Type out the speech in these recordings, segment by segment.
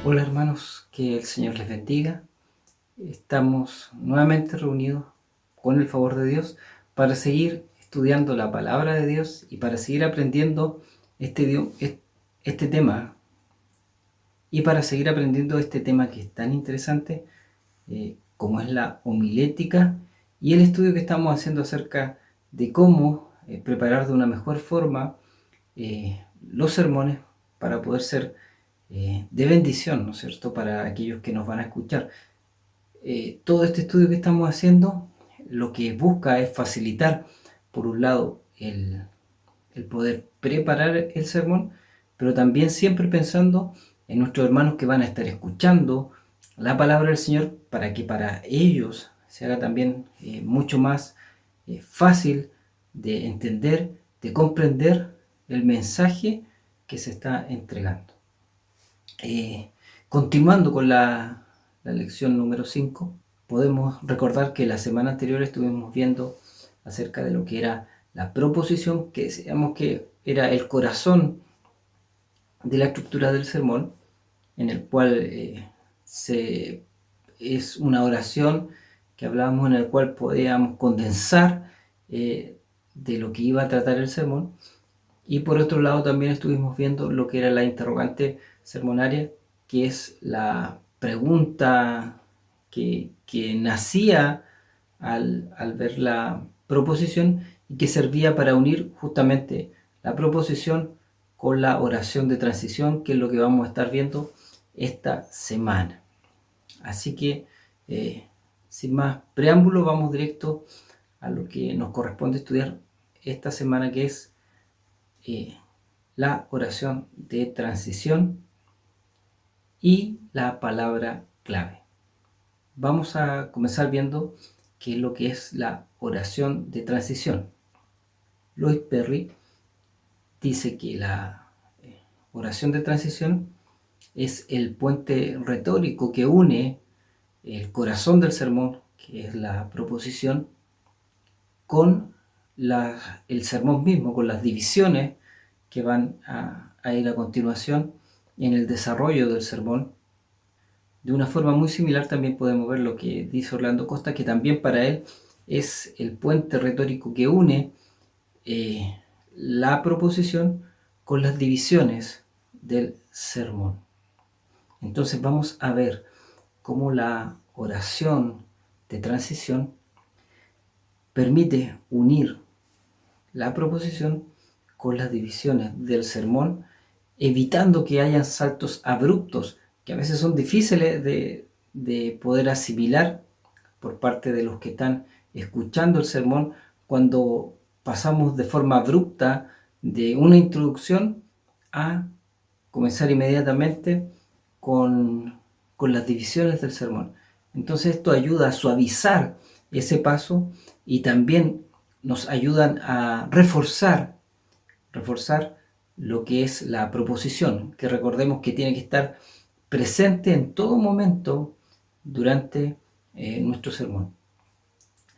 Hola hermanos, que el Señor les bendiga. Estamos nuevamente reunidos con el favor de Dios para seguir estudiando la palabra de Dios y para seguir aprendiendo este tema y para seguir aprendiendo este tema que es tan interesante como es la homilética y el estudio que estamos haciendo acerca de cómo preparar de una mejor forma los sermones para poder ser de bendición, ¿no es cierto?, para aquellos que nos van a escuchar. Todo este estudio que estamos haciendo lo que busca es facilitar, por un lado, el poder preparar el sermón, pero también siempre pensando en nuestros hermanos que van a estar escuchando la palabra del Señor para que para ellos se haga también mucho más fácil de entender, de comprender el mensaje que se está entregando. Continuando con la lección número 5, podemos recordar que la semana anterior estuvimos viendo acerca de lo que era la proposición, que decíamos que era el corazón de la estructura del sermón, en el cual es una oración que hablábamos, en el cual podíamos condensar de lo que iba a tratar el sermón. Y por otro lado también estuvimos viendo lo que era la interrogante sermonaria, que es la pregunta que nacía al ver la proposición y que servía para unir justamente la proposición con la oración de transición, que es lo que vamos a estar viendo esta semana. Así que, sin más preámbulo, vamos directo a lo que nos corresponde estudiar esta semana, que es la oración de transición y la palabra clave. Vamos a comenzar viendo qué es lo que es la oración de transición. Lloyd Perry dice que la oración de transición es el puente retórico que une el corazón del sermón, que es la proposición, con el sermón mismo, con las divisiones que van a ir a continuación en el desarrollo del sermón. De una forma muy similar también podemos ver lo que dice Orlando Costa, que también para él es el puente retórico que une la proposición con las divisiones del sermón. Entonces vamos a ver cómo la oración de transición permite unir la proposición con las divisiones del sermón, evitando que hayan saltos abruptos que a veces son difíciles de poder asimilar por parte de los que están escuchando el sermón, cuando pasamos de forma abrupta de una introducción a comenzar inmediatamente con las divisiones del sermón. Entonces esto ayuda a suavizar ese paso y también nos ayudan a reforzar lo que es la proposición, que recordemos que tiene que estar presente en todo momento durante nuestro sermón.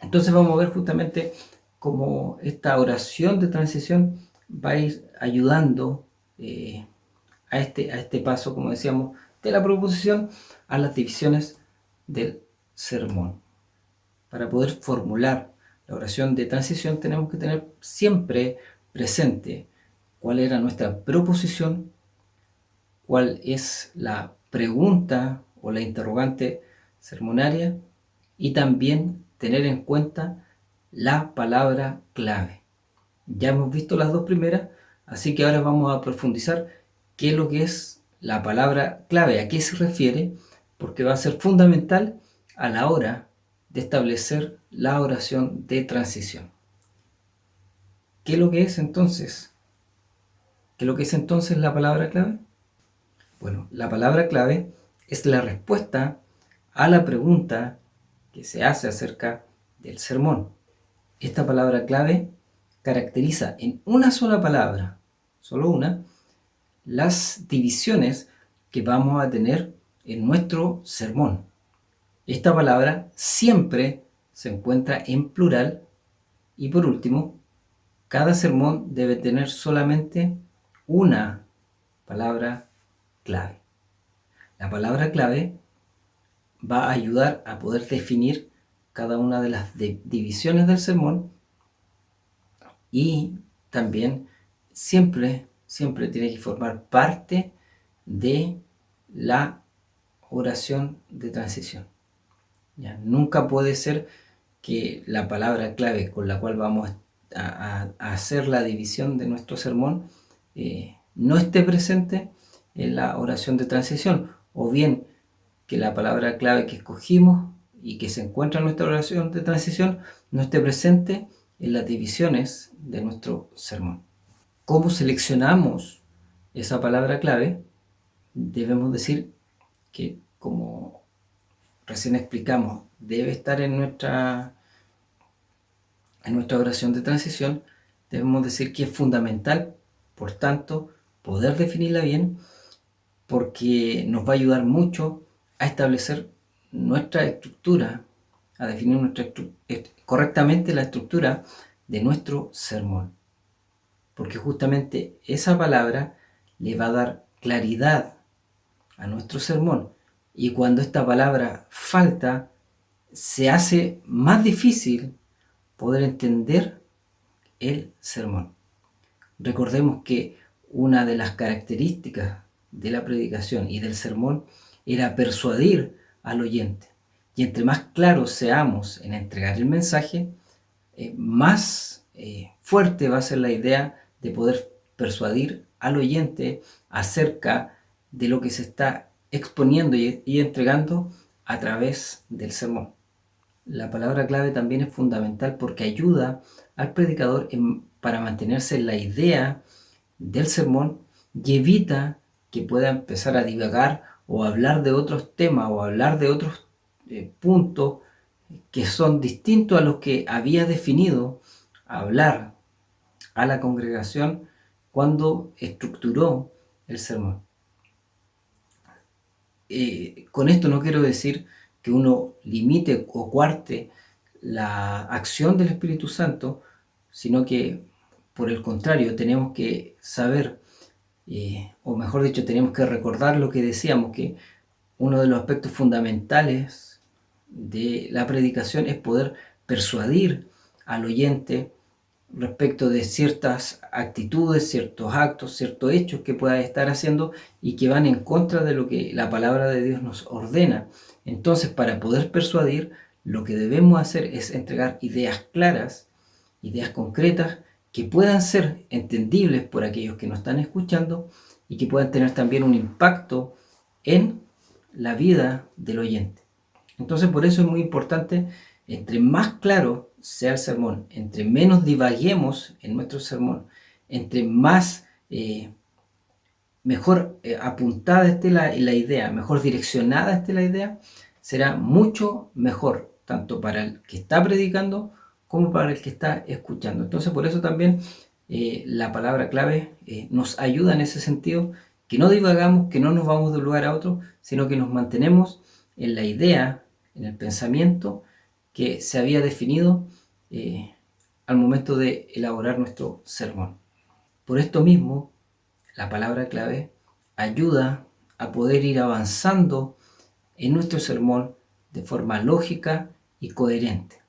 Entonces vamos a ver justamente cómo esta oración de transición va a ir ayudando a este paso, como decíamos, de la proposición a las divisiones del sermón. Para poder formular la oración de transición tenemos que tener siempre presente cuál era nuestra proposición, cuál es la pregunta o la interrogante sermonaria, y también tener en cuenta la palabra clave. Ya hemos visto las dos primeras, así que ahora vamos a profundizar qué es lo que es la palabra clave, a qué se refiere, porque va a ser fundamental a la hora de establecer la oración de transición. ¿Qué es lo que es entonces? ¿Qué es lo que es entonces la palabra clave? Bueno, la palabra clave es la respuesta a la pregunta que se hace acerca del sermón. Esta palabra clave caracteriza en una sola palabra, solo una, las divisiones que vamos a tener en nuestro sermón. Esta palabra siempre se encuentra en plural y, por último, cada sermón debe tener solamente una palabra clave. La palabra clave va a ayudar a poder definir cada una de las divisiones del sermón y también siempre tiene que formar parte de la oración de transición. ¿Ya? Nunca puede ser que la palabra clave con la cual vamos a hacer la división de nuestro sermón no esté presente en la oración de transición, o bien que la palabra clave que escogimos y que se encuentra en nuestra oración de transición no esté presente en las divisiones de nuestro sermón. ¿Cómo seleccionamos esa palabra clave? Debemos decir que, como recién explicamos, debe estar en nuestra oración de transición. Debemos decir que es fundamental, por tanto, poder definirla bien, porque nos va a ayudar mucho a establecer nuestra estructura, a definir correctamente la estructura de nuestro sermón. Porque justamente esa palabra le va a dar claridad a nuestro sermón. Y cuando esta palabra falta, se hace más difícil poder entender el sermón. Recordemos que una de las características de la predicación y del sermón era persuadir al oyente. Y entre más claros seamos en entregar el mensaje, más fuerte va a ser la idea de poder persuadir al oyente acerca de lo que se está exponiendo y entregando a través del sermón. La palabra clave también es fundamental porque ayuda al predicador para mantenerse en la idea del sermón y evita que pueda empezar a divagar o hablar de otros temas o hablar de otros puntos que son distintos a los que había definido hablar a la congregación cuando estructuró el sermón. Con esto no quiero decir que uno limite o cuarte la acción del Espíritu Santo, sino que por el contrario tenemos que saber, o mejor dicho, tenemos que recordar lo que decíamos, que uno de los aspectos fundamentales de la predicación es poder persuadir al oyente respecto de ciertas actitudes, ciertos actos, ciertos hechos que pueda estar haciendo y que van en contra de lo que la palabra de Dios nos ordena. Entonces, para poder persuadir, lo que debemos hacer es entregar ideas claras, ideas concretas, que puedan ser entendibles por aquellos que nos están escuchando y que puedan tener también un impacto en la vida del oyente. Entonces, por eso es muy importante, entre más claro sea el sermón, entre menos divaguemos en nuestro sermón, entre más mejor apuntada esté la idea, mejor direccionada esté la idea, será mucho mejor, tanto para el que está predicando como para el que está escuchando. Entonces, por eso también la palabra clave nos ayuda en ese sentido, que no divagamos, que no nos vamos de un lugar a otro, sino que nos mantenemos en la idea, en el pensamiento que se había definido al momento de elaborar nuestro sermón. Por esto mismo, la palabra clave ayuda a poder ir avanzando en nuestro sermón de forma lógica y coherente,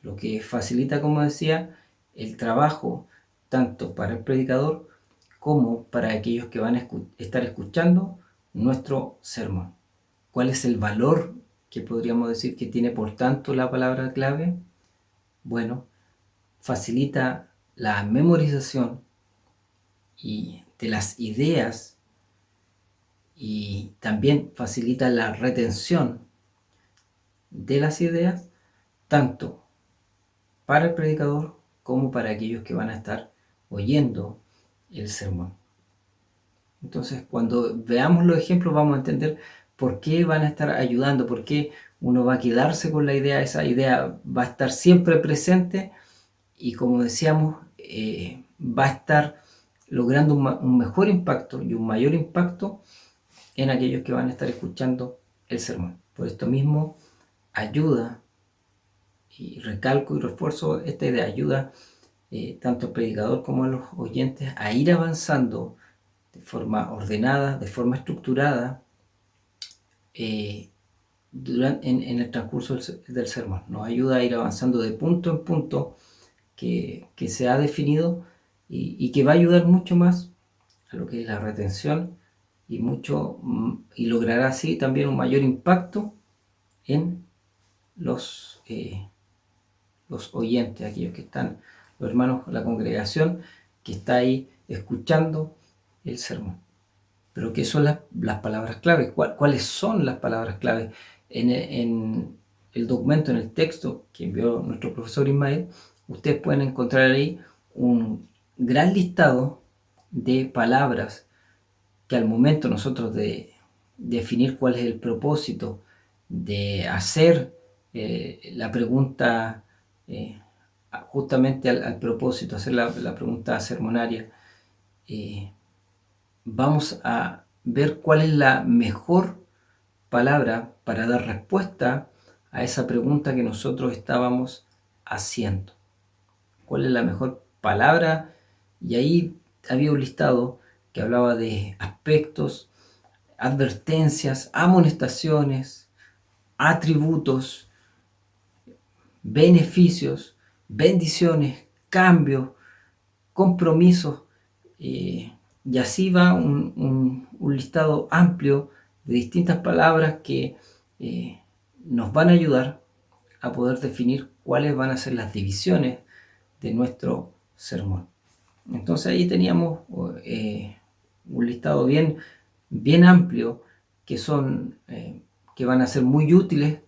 lo que facilita, como decía, el trabajo tanto para el predicador como para aquellos que van a estar escuchando nuestro sermón. ¿Cuál es el valor que podríamos decir que tiene por tanto la palabra clave? Bueno, facilita la memorización y de las ideas y también facilita la retención de las ideas tanto para el predicador como para aquellos que van a estar oyendo el sermón. Entonces, cuando veamos los ejemplos vamos a entender por qué van a estar ayudando, por qué uno va a quedarse con la idea, esa idea va a estar siempre presente y, como decíamos, va a estar logrando un mejor impacto y un mayor impacto en aquellos que van a estar escuchando el sermón. Por esto mismo, ayuda, y recalco y refuerzo esta idea, ayuda tanto al predicador como a los oyentes a ir avanzando de forma ordenada, de forma estructurada en el transcurso del sermón. Nos ayuda a ir avanzando de punto en punto que se ha definido y que va a ayudar mucho más a lo que es la retención y logrará así también un mayor impacto en los oyentes, aquellos que están, los hermanos, la congregación que está ahí escuchando el sermón. Pero ¿qué son las palabras claves? ¿Cuáles son las palabras claves? En el documento, en el texto que envió nuestro profesor Ismael, ustedes pueden encontrar ahí un gran listado de palabras que al momento nosotros de definir cuál es el propósito, de hacer la pregunta justamente al propósito, hacer la pregunta sermonaria, vamos a ver cuál es la mejor palabra para dar respuesta a esa pregunta que nosotros estábamos haciendo. ¿Cuál es la mejor palabra? Y ahí había un listado que hablaba de aspectos, advertencias, amonestaciones, atributos, beneficios, bendiciones, cambios, compromisos, y así va un listado amplio de distintas palabras que nos van a ayudar a poder definir cuáles van a ser las divisiones de nuestro sermón. Entonces ahí teníamos un listado bien amplio que van a ser muy útiles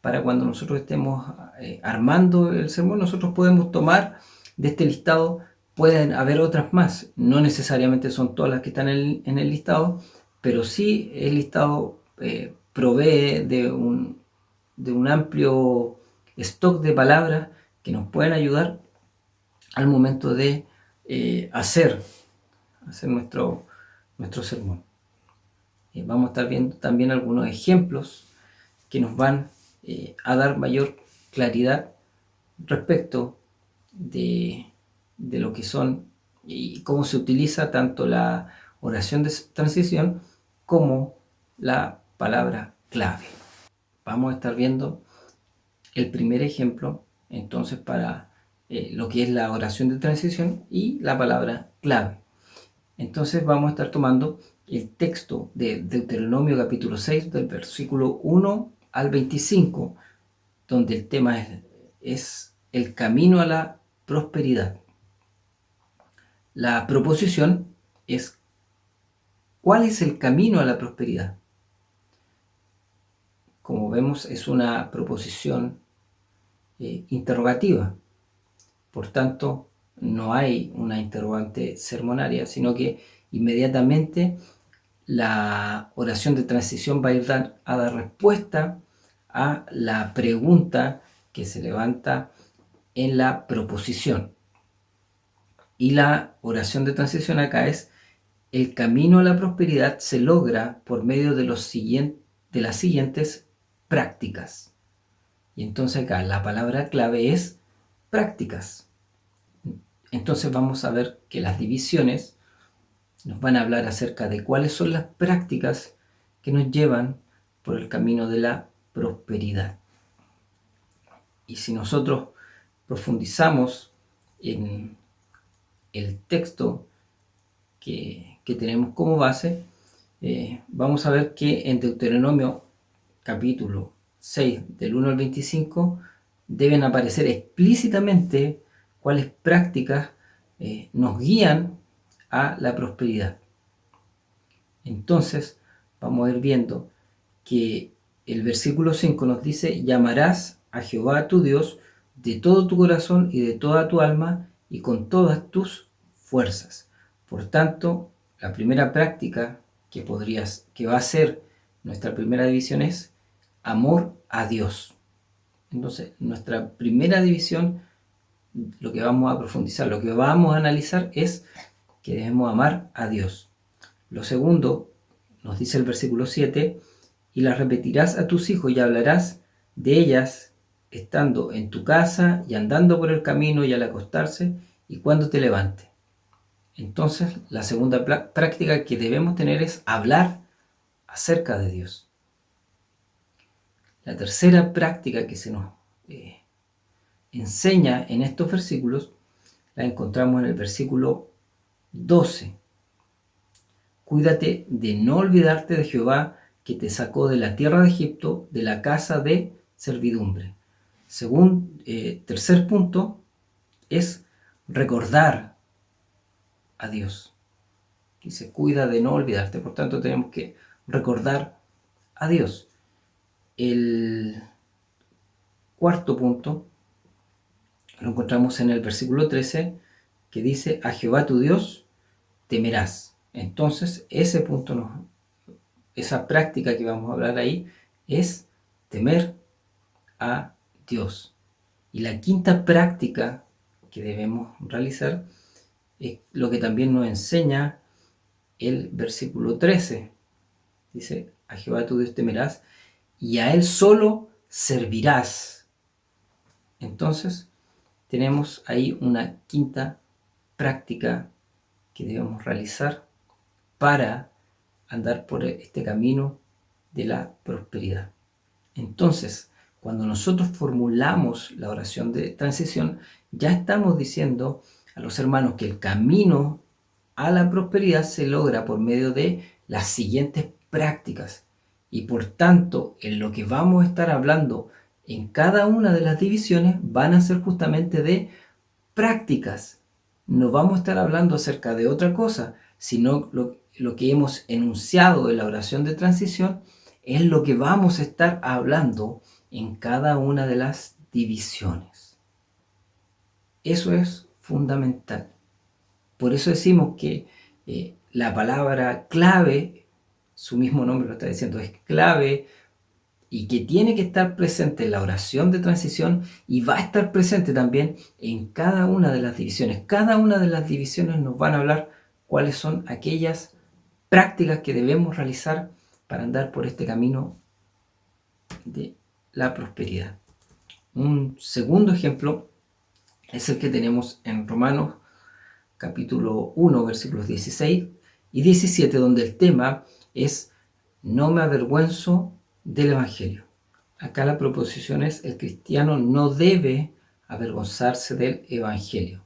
para cuando nosotros estemos armando el sermón. Nosotros podemos tomar de este listado, pueden haber otras más, no necesariamente son todas las que están en el listado, pero sí el listado provee de un amplio stock de palabras que nos pueden ayudar al momento de hacer nuestro sermón. Vamos a estar viendo también algunos ejemplos que nos van a dar mayor claridad respecto de lo que son y cómo se utiliza tanto la oración de transición como la palabra clave. Vamos a estar viendo el primer ejemplo entonces para lo que es la oración de transición y la palabra clave. Entonces vamos a estar tomando el texto de Deuteronomio capítulo 6 del versículo 1 al 25, donde el tema es el camino a la prosperidad. La proposición es: ¿cuál es el camino a la prosperidad? Como vemos, es una proposición interrogativa. Por tanto, no hay una interrogante sermonaria, sino que inmediatamente la oración de transición va a ir a dar respuesta a la pregunta que se levanta en la proposición. Y la oración de transición acá es: el camino a la prosperidad se logra por medio de las siguientes prácticas. Y entonces acá la palabra clave es prácticas. Entonces vamos a ver que las divisiones nos van a hablar acerca de cuáles son las prácticas que nos llevan por el camino de la prosperidad. Y si nosotros profundizamos en el texto que tenemos como base, vamos a ver que en Deuteronomio capítulo 6 del 1 al 25 deben aparecer explícitamente cuáles prácticas nos guían a la prosperidad. Entonces vamos a ir viendo que el versículo 5 nos dice: llamarás a Jehová tu Dios de todo tu corazón y de toda tu alma y con todas tus fuerzas. Por tanto, la primera práctica que va a ser nuestra primera división es amor a Dios. Entonces, nuestra primera división, lo que vamos a profundizar, lo que vamos a analizar es que debemos amar a Dios. Lo segundo, nos dice el versículo 7, y las repetirás a tus hijos y hablarás de ellas estando en tu casa y andando por el camino y al acostarse y cuando te levantes. Entonces, la segunda práctica que debemos tener es hablar acerca de Dios. La tercera práctica que se nos enseña en estos versículos la encontramos en el versículo 12. Cuídate de no olvidarte de Jehová, que te sacó de la tierra de Egipto, de la casa de servidumbre. Tercer punto es recordar a Dios. Dice, cuida de no olvidarte. Por tanto, tenemos que recordar a Dios. El cuarto punto lo encontramos en el versículo 13, que dice, a Jehová tu Dios temerás. Entonces, esa práctica que vamos a hablar ahí es temer a Dios. Y la quinta práctica que debemos realizar es lo que también nos enseña el versículo 13. Dice, a Jehová tu Dios temerás y a Él solo servirás. Entonces, tenemos ahí una quinta práctica que debemos realizar para andar por este camino de la prosperidad. Entonces, cuando nosotros formulamos la oración de transición, ya estamos diciendo a los hermanos que el camino a la prosperidad se logra por medio de las siguientes prácticas. Y por tanto, en lo que vamos a estar hablando en cada una de las divisiones van a ser justamente de prácticas. No vamos a estar hablando acerca de otra cosa, sino lo que hemos enunciado en la oración de transición es lo que vamos a estar hablando en cada una de las divisiones. Eso es fundamental. Por eso decimos que la palabra clave, su mismo nombre lo está diciendo, es clave y que tiene que estar presente en la oración de transición y va a estar presente también en cada una de las divisiones. Cada una de las divisiones nos van a hablar cuáles son aquellas prácticas que debemos realizar para andar por este camino de la prosperidad. Un segundo ejemplo es el que tenemos en Romanos capítulo 1, versículos 16 y 17, donde el tema es no me avergüenzo del Evangelio. Acá la proposición es el cristiano no debe avergonzarse del Evangelio.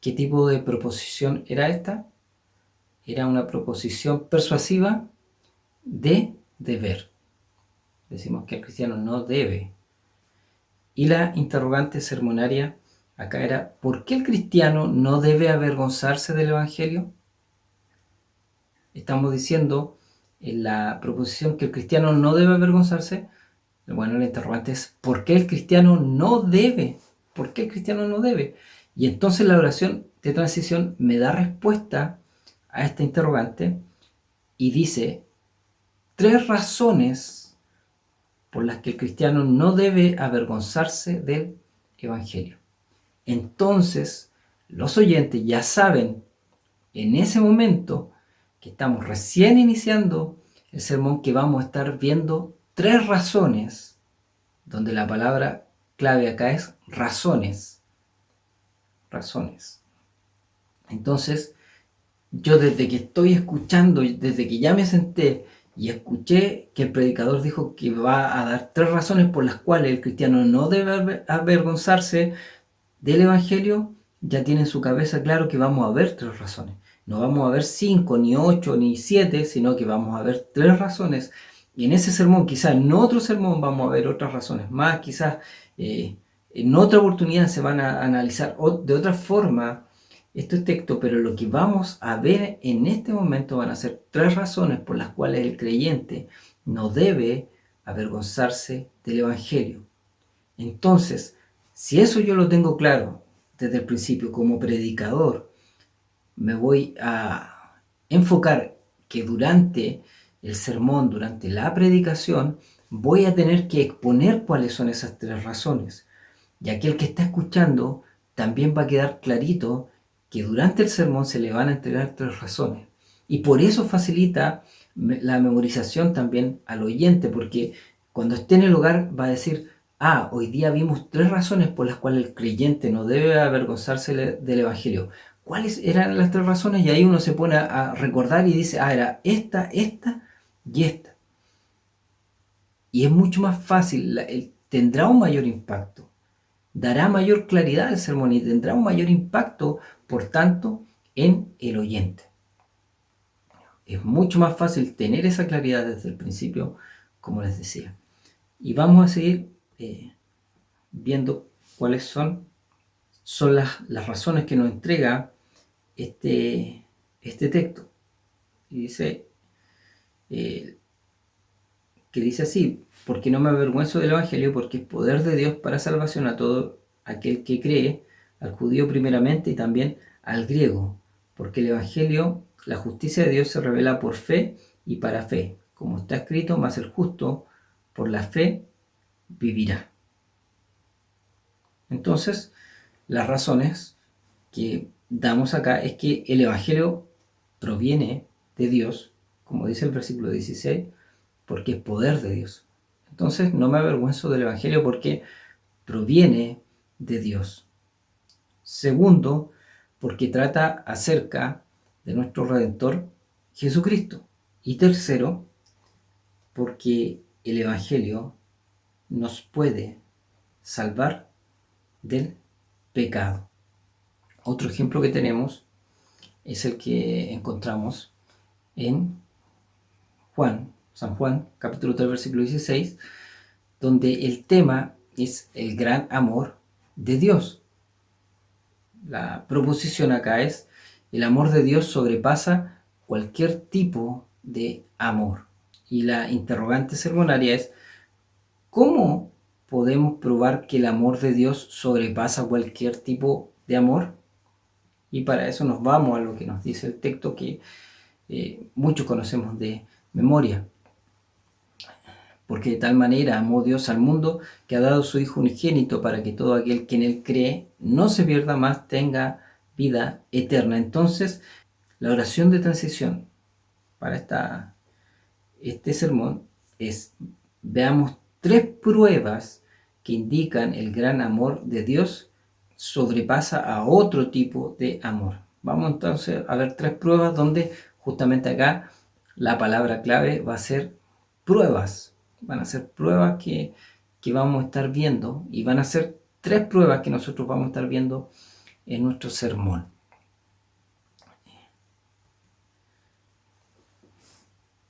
¿Qué tipo de proposición era esta? Era una proposición persuasiva de deber. Decimos que el cristiano no debe. Y la interrogante sermonaria acá era, ¿por qué el cristiano no debe avergonzarse del Evangelio? Estamos diciendo en la proposición que el cristiano no debe avergonzarse. Bueno, la interrogante es, ¿por qué el cristiano no debe? ¿Por qué el cristiano no debe? Y entonces la oración de transición me da respuesta a esta interrogante y dice 3 razones por las que el cristiano no debe avergonzarse del Evangelio. Entonces, los oyentes ya saben en ese momento que estamos recién iniciando el sermón que vamos a estar viendo 3 razones, donde la palabra clave acá es razones. Razones. Entonces, yo desde que estoy escuchando, desde que ya me senté y escuché que el predicador dijo que va a dar 3 razones por las cuales el cristiano no debe avergonzarse del Evangelio, ya tiene en su cabeza claro que vamos a ver 3 razones. No vamos a ver 5, ni 8, ni 7, sino que vamos a ver 3 razones. Y en ese sermón, quizás en otro sermón vamos a ver otras razones más, quizás en otra oportunidad se van a analizar de otra forma estos textos, pero lo que vamos a ver en este momento van a ser 3 razones por las cuales el creyente no debe avergonzarse del Evangelio. Entonces, si eso yo lo tengo claro desde el principio como predicador, me voy a enfocar que durante el sermón, durante la predicación, voy a tener que exponer cuáles son esas 3 razones. Y aquel que está escuchando también va a quedar clarito que durante el sermón se le van a entregar 3 razones. Y por eso facilita la memorización también al oyente, porque cuando esté en el hogar va a decir, hoy día vimos 3 razones por las cuales el creyente no debe avergonzarse del Evangelio. ¿Cuáles eran las 3 razones? Y ahí uno se pone a recordar y dice, era esta y esta. y es mucho más fácil, tendrá un mayor impacto, dará mayor claridad al sermón y tendrá un mayor impacto, por tanto, en el oyente. Es mucho más fácil tener esa claridad desde el principio, como les decía. Y vamos a seguir viendo cuáles son las razones que nos entrega este texto. Y dice, que dice así: porque no me avergüenzo del Evangelio, porque es poder de Dios para salvación a todo aquel que cree, al judío primeramente y también al griego, porque el Evangelio, la justicia de Dios, se revela por fe y para fe, como está escrito: mas el justo por la fe vivirá. Entonces, las razones que damos acá es que el Evangelio proviene de Dios, como dice el versículo 16, porque es poder de Dios. Entonces no me avergüenzo del Evangelio porque proviene de Dios. Segundo, porque trata acerca de nuestro Redentor Jesucristo. Y tercero, porque el Evangelio nos puede salvar del pecado. Otro ejemplo que tenemos es el que encontramos en San Juan, capítulo 3, versículo 16, donde el tema es el gran amor de Dios. La proposición acá es: el amor de Dios sobrepasa cualquier tipo de amor. Y la interrogante sermonaria es: ¿cómo podemos probar que el amor de Dios sobrepasa cualquier tipo de amor? Y para eso nos vamos a lo que nos dice el texto que muchos conocemos de memoria. Porque de tal manera amó Dios al mundo, que ha dado su Hijo unigénito, para que todo aquel que en él cree no se pierda, más tenga vida eterna. Entonces, la oración de transición para este sermón es: veamos 3 pruebas que indican el gran amor de Dios sobrepasa a otro tipo de amor. Vamos entonces a ver 3 pruebas donde justamente acá la palabra clave va a ser pruebas. Van a ser pruebas que vamos a estar viendo, y van a ser 3 pruebas que nosotros vamos a estar viendo en nuestro sermón.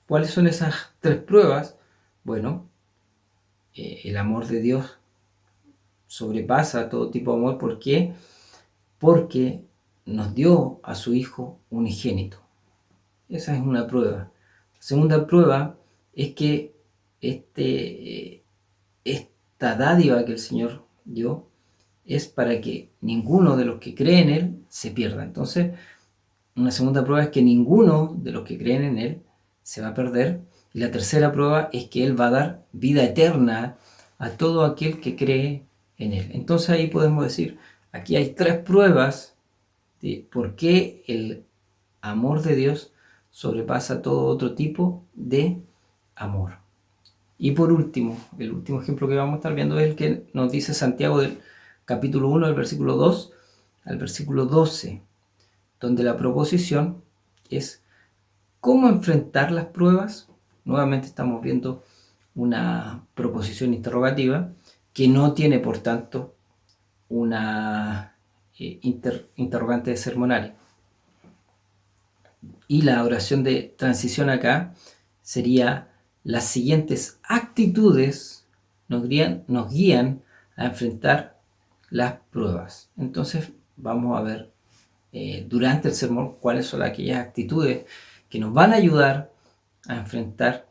¿Cuáles son esas 3 pruebas? Bueno, el amor de Dios sobrepasa todo tipo de amor. ¿Por qué? Porque nos dio a su Hijo unigénito. Esa es una prueba. La segunda prueba es que esta dádiva que el Señor dio es para que ninguno de los que creen en Él se pierda. Entonces, una segunda prueba es que ninguno de los que creen en Él se va a perder. Y la tercera prueba es que Él va a dar vida eterna a todo aquel que cree en Él. Entonces ahí podemos decir, aquí hay 3 pruebas de por qué el amor de Dios sobrepasa todo otro tipo de amor. Y por último, el último ejemplo que vamos a estar viendo es el que nos dice Santiago del capítulo 1, del versículo 2 al versículo 12, donde la proposición es: ¿cómo enfrentar las pruebas? Nuevamente estamos viendo una proposición interrogativa que no tiene, por tanto, una interrogante sermonaria. Y la oración de transición acá sería: las siguientes actitudes nos guían a enfrentar las pruebas. Entonces vamos a ver durante el sermón cuáles son aquellas actitudes que nos van a ayudar a enfrentar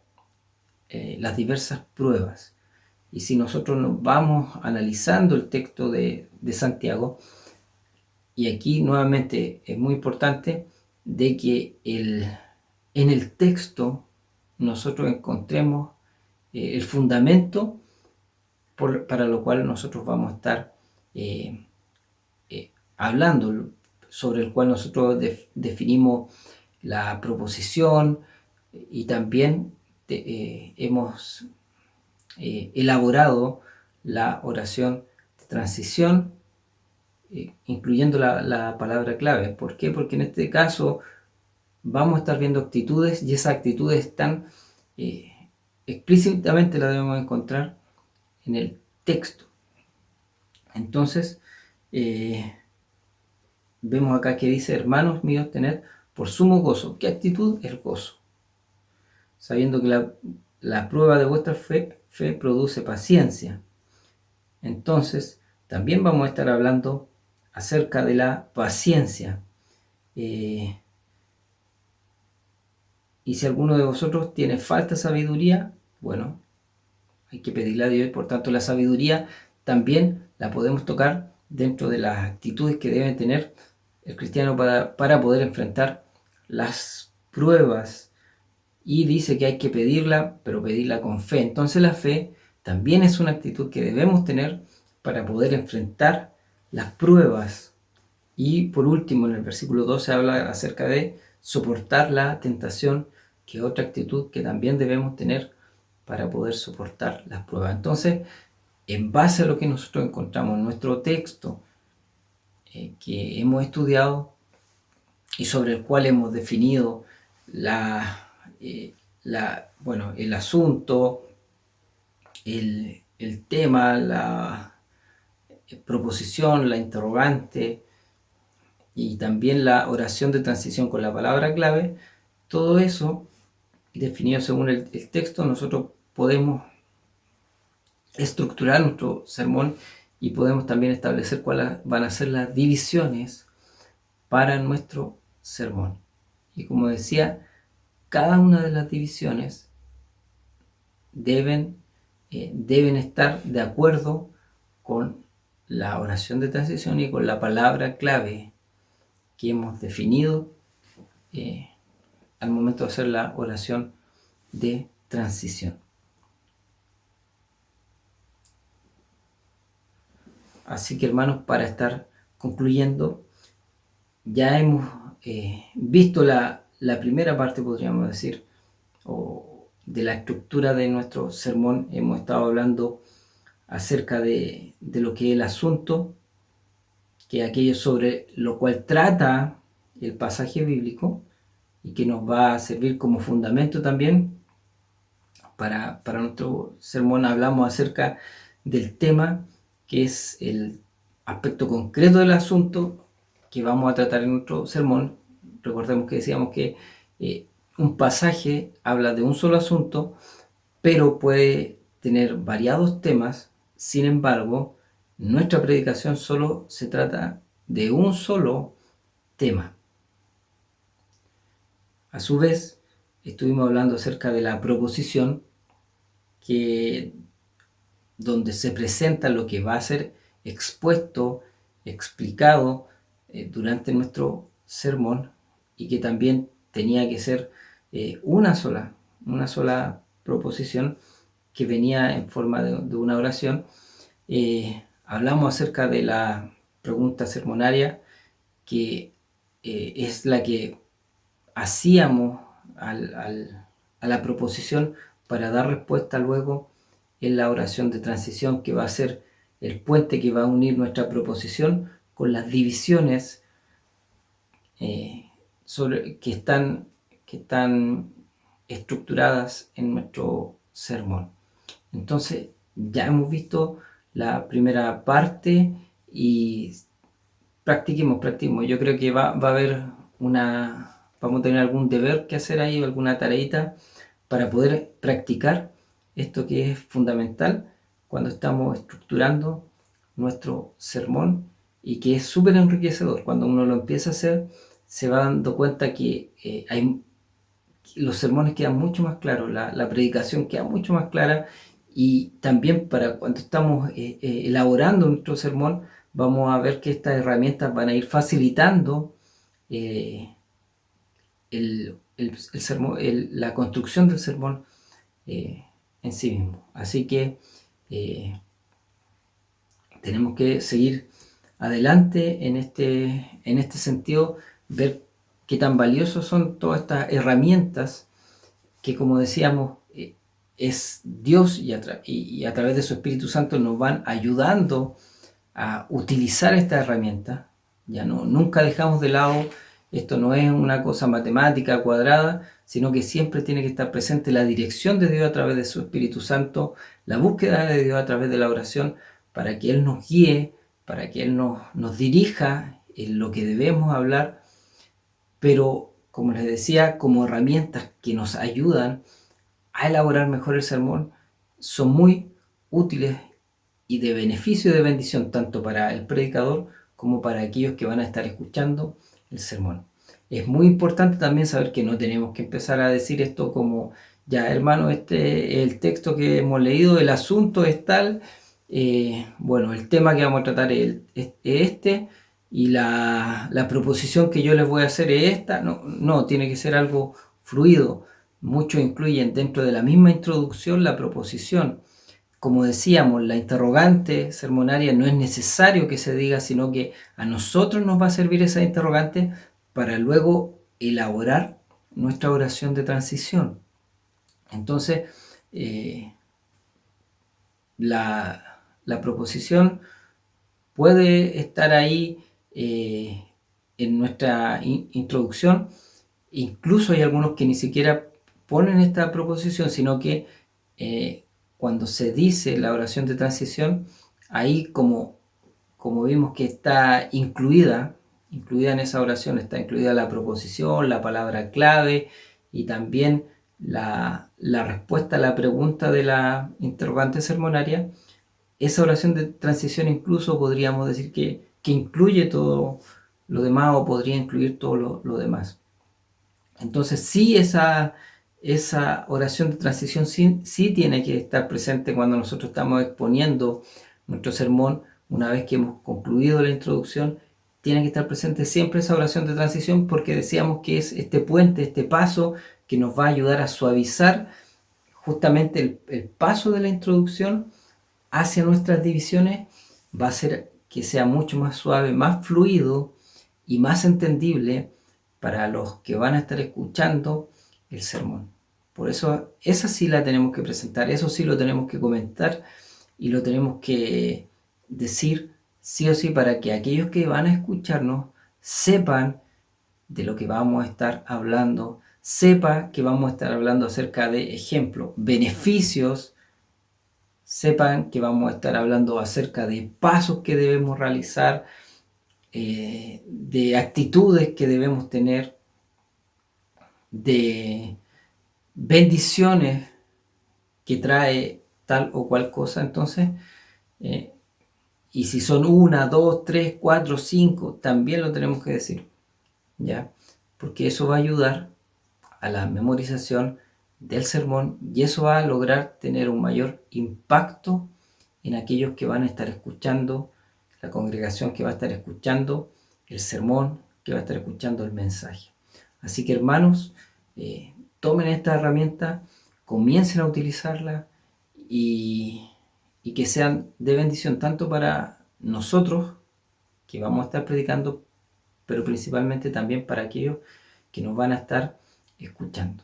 las diversas pruebas. Y si nosotros nos vamos analizando el texto de Santiago, y aquí nuevamente es muy importante de que en el texto nosotros encontremos el fundamento para lo cual nosotros vamos a estar hablando, sobre el cual nosotros definimos la proposición, y también hemos elaborado la oración de transición, incluyendo la palabra clave. ¿Por qué? Porque en este caso vamos a estar viendo actitudes, y esas actitudes están explícitamente la debemos encontrar en el texto. Entonces, vemos acá que dice: hermanos míos, tened por sumo gozo. ¿Qué actitud? El gozo. Sabiendo que la prueba de vuestra fe produce paciencia. Entonces, también vamos a estar hablando acerca de la paciencia. Y si alguno de vosotros tiene falta de sabiduría, bueno, hay que pedirle a Dios. Por tanto, la sabiduría también la podemos tocar dentro de las actitudes que debe tener el cristiano para poder enfrentar las pruebas. Y dice que hay que pedirla, pero pedirla con fe. Entonces la fe también es una actitud que debemos tener para poder enfrentar las pruebas. Y por último, en el versículo 12 habla acerca de soportar la tentación, que es otra actitud que también debemos tener para poder soportar las pruebas. Entonces, en base a lo que nosotros encontramos en nuestro texto, que hemos estudiado y sobre el cual hemos definido el asunto, el tema, la proposición, la interrogante y también la oración de transición con la palabra clave, todo eso definido según el texto, nosotros podemos estructurar nuestro sermón y podemos también establecer cuáles van a ser las divisiones para nuestro sermón. Y como decía, cada una de las divisiones deben estar de acuerdo con la oración de transición y con la palabra clave que hemos definido al momento de hacer la oración de transición. Así que, hermanos, para estar concluyendo, ya hemos visto la primera parte, podríamos decir, de la estructura de nuestro sermón. Hemos estado hablando acerca de lo que es el asunto, que es aquello sobre lo cual trata el pasaje bíblico y que nos va a servir como fundamento también para nuestro sermón. Hablamos acerca del tema, que es el aspecto concreto del asunto que vamos a tratar en nuestro sermón. Recordemos que decíamos que un pasaje habla de un solo asunto, pero puede tener variados temas. Sin embargo, nuestra predicación solo se trata de un solo tema. A su vez, estuvimos hablando acerca de la proposición, donde se presenta lo que va a ser expuesto, explicado durante nuestro sermón, y que también tenía que ser una sola proposición que venía en forma de una oración. Hablamos acerca de la pregunta sermonaria, que es la que hacíamos a la proposición para dar respuesta luego en la oración de transición, que va a ser el puente que va a unir nuestra proposición con las divisiones que están estructuradas en nuestro sermón. Entonces, ya hemos visto la primera parte y practiquemos. Yo creo que va a haber vamos a tener algún deber que hacer ahí, alguna tareita para poder practicar esto que es fundamental cuando estamos estructurando nuestro sermón, y que es súper enriquecedor. Cuando uno lo empieza a hacer, se va dando cuenta que los sermones quedan mucho más claros, la predicación queda mucho más clara, y también para cuando estamos elaborando nuestro sermón, vamos a ver que estas herramientas van a ir facilitando la construcción del sermón en sí mismo. Así que tenemos que seguir adelante en este sentido, ver qué tan valiosos son todas estas herramientas que, como decíamos, es Dios, y a través de su Espíritu Santo nos van ayudando a utilizar esta herramienta. Nunca dejamos de lado Esto no es una cosa matemática cuadrada, sino que siempre tiene que estar presente la dirección de Dios a través de su Espíritu Santo, la búsqueda de Dios a través de la oración, para que Él nos guíe, para que Él nos dirija en lo que debemos hablar, pero como les decía, como herramientas que nos ayudan a elaborar mejor el sermón, son muy útiles y de beneficio y de bendición tanto para el predicador como para aquellos que van a estar escuchando el sermón. Es muy importante también saber que no tenemos que empezar a decir esto como, ya hermano, este es el texto que hemos leído, el asunto es tal, bueno, el tema que vamos a tratar es este, y la proposición que yo les voy a hacer es esta. No, tiene que ser algo fluido. Muchos incluyen dentro de la misma introducción la proposición. Como decíamos, la interrogante sermonaria no es necesario que se diga, sino que a nosotros nos va a servir esa interrogante para luego elaborar nuestra oración de transición. Entonces, la proposición puede estar ahí en nuestra introducción. Incluso hay algunos que ni siquiera ponen esta proposición, sino que cuando se dice la oración de transición, ahí como vimos que está incluida en esa oración, está incluida la proposición, la palabra clave y también la respuesta a la pregunta de la interrogante sermonaria. Esa oración de transición incluso podríamos decir que incluye todo lo demás, o podría incluir todo lo demás. Entonces sí, esa oración de transición sí tiene que estar presente cuando nosotros estamos exponiendo nuestro sermón. Una vez que hemos concluido la introducción, tiene que estar presente siempre esa oración de transición, porque decíamos que es este puente, este paso que nos va a ayudar a suavizar justamente el paso de la introducción hacia nuestras divisiones. Va a hacer que sea mucho más suave, más fluido y más entendible para los que van a estar escuchando el sermón. Por eso esa sí la tenemos que presentar, eso sí lo tenemos que comentar y lo tenemos que decir sí o sí, para que aquellos que van a escucharnos sepan de lo que vamos a estar hablando, sepan que vamos a estar hablando acerca de ejemplos, beneficios, sepan que vamos a estar hablando acerca de pasos que debemos realizar, de actitudes que debemos tener, de bendiciones que trae tal o cual cosa. Entonces, y si son 1, 2, 3, 4, 5, también lo tenemos que decir, ¿ya? Porque eso va a ayudar a la memorización del sermón y eso va a lograr tener un mayor impacto en aquellos que van a estar escuchando, la congregación que va a estar escuchando el sermón, que va a estar escuchando el mensaje. Así que hermanos, tomen esta herramienta, comiencen a utilizarla y que sean de bendición tanto para nosotros que vamos a estar predicando, pero principalmente también para aquellos que nos van a estar escuchando.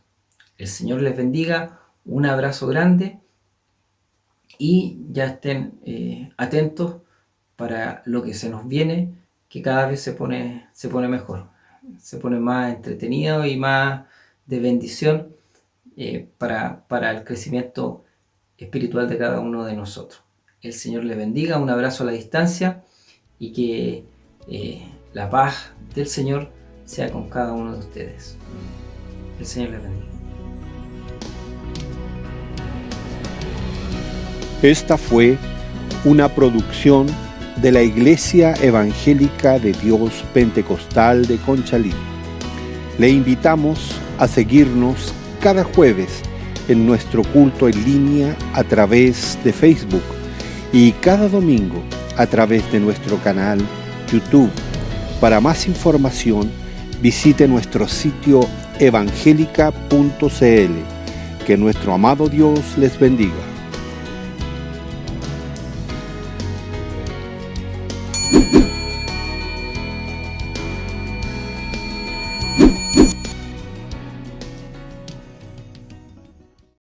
El Señor les bendiga, un abrazo grande y ya estén atentos para lo que se nos viene, que cada vez se pone mejor, se pone más entretenido y más de bendición para el crecimiento espiritual de cada uno de nosotros. El Señor les bendiga, un abrazo a la distancia y que la paz del Señor sea con cada uno de ustedes. El Señor les bendiga. Esta fue una producción de la Iglesia Evangélica de Dios Pentecostal de Conchalí. Le invitamos a seguirnos cada jueves en nuestro culto en línea a través de Facebook y cada domingo a través de nuestro canal YouTube. Para más información, visite nuestro sitio evangelica.cl. Que nuestro amado Dios les bendiga.